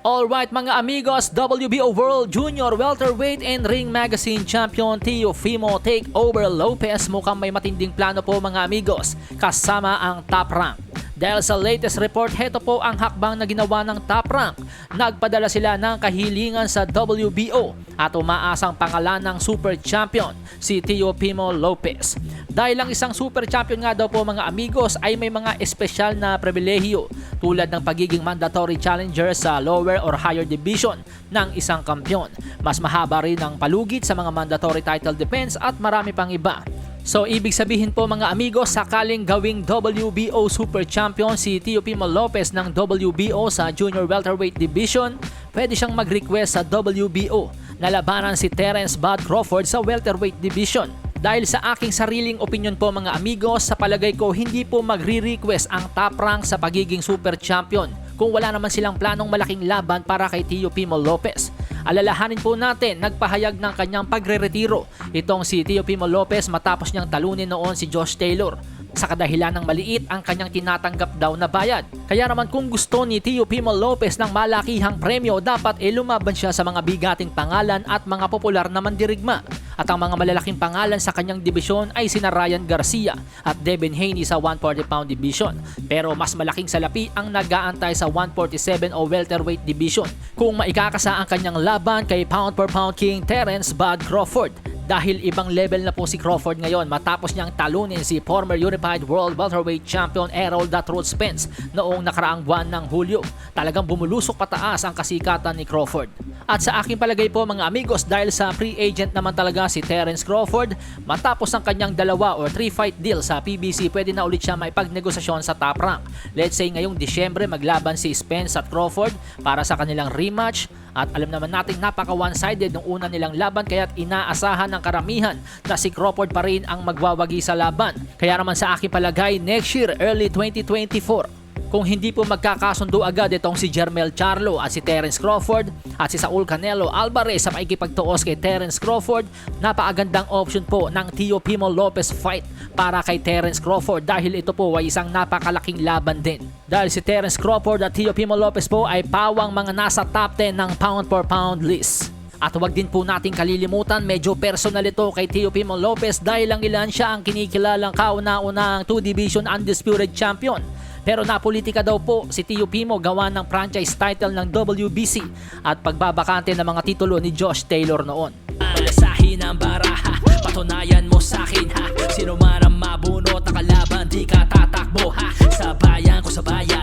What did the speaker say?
Alright mga amigos, WBO World Junior Welterweight and Ring Magazine Champion Teofimo Takeover Lopez mukhang may matinding plano po mga amigos kasama ang Top Rank. Dahil sa latest report, heto po ang hakbang na ginawa ng Top Rank. Nagpadala sila ng kahilingan sa WBO at umaasang pangalan ng Super Champion, si Teofimo Lopez. Dahil ang isang Super Champion nga daw po mga amigos ay may mga espesyal na pribilehiyo tulad ng pagiging mandatory challenger sa lower or higher division ng isang kampiyon. Mas mahaba rin ang palugit sa mga mandatory title defense at marami pang iba. So ibig sabihin po mga amigos, sakaling gawing WBO Super Champion si Teofimo Lopez ng WBO sa Junior Welterweight Division, pwede siyang mag-request sa WBO na labanan si Terence Bud Crawford sa Welterweight Division. Dahil sa aking sariling opinion po mga amigos, sa palagay ko hindi po magre-request ang Top Rank sa pagiging Super Champion kung wala naman silang planong malaking laban para kay Teofimo Lopez. Alalahanin po natin, nagpahayag ng kanyang pagre-retiro itong si Teofimo Lopez matapos niyang talunin noon si Josh Taylor sa kadahilan ng maliit ang kanyang tinatanggap daw na bayad. Kaya naman kung gusto ni Teofimo Lopez ng malakihang premyo, dapat lumaban siya sa mga bigating pangalan at mga popular na mandirigma. At ang mga malalaking pangalan sa kanyang dibisyon ay sina Ryan Garcia at Devin Haney sa 140-pound division. Pero mas malaking salapi ang nag-aantay sa 147 o welterweight division kung maikakasa ang kanyang laban kay pound for pound king Terence Bud Crawford. Dahil ibang level na po si Crawford ngayon matapos niyang talunin si former Unified World Welterweight Champion Errol "The Truth" Spence noong nakaraang buwan ng Hulyo. Talagang bumulusok pataas ang kasikatan ni Crawford. At sa aking palagay po mga amigos, dahil sa free agent naman talaga si Terence Crawford, matapos ang kanyang 2 or 3 fight deal sa PBC, pwede na ulit siya maipagnegosasyon sa Top Rank. Let's say ngayong Disyembre maglaban si Spence at Crawford para sa kanilang rematch. At alam naman natin napaka one-sided nung una nilang laban, kaya't inaasahan ng karamihan na si Crawford pa rin ang magwawagi sa laban. Kaya naman sa aking palagay, next year, early 2024, kung hindi po magkakasundo agad itong si Jermell Charlo at si Terence Crawford at si Saul Canelo Alvarez sa maikipagtuos kay Terence Crawford, napakagandang option po ng Teofimo Lopez fight para kay Terence Crawford dahil ito po ay isang napakalaking laban din. Dahil si Terence Crawford at Teofimo Lopez po ay pawang mga nasa top 10 ng pound for pound list. At huwag din po nating kalilimutan, medyo personal ito kay Teofimo Lopez dahil ang ilan siya ang kinikilalang kauna-unahang 2 division undisputed champion. Pero napolitika daw po si Teofimo gawa ng franchise title ng WBC at pagbabakante ng mga titulo ni Josh Taylor noon. Palasahin ang baraha, patunayan mo sa'kin ha. Sino man ang mabunot na kalaban, di ka tatakbo ha. Sa bayan ko sa bayan.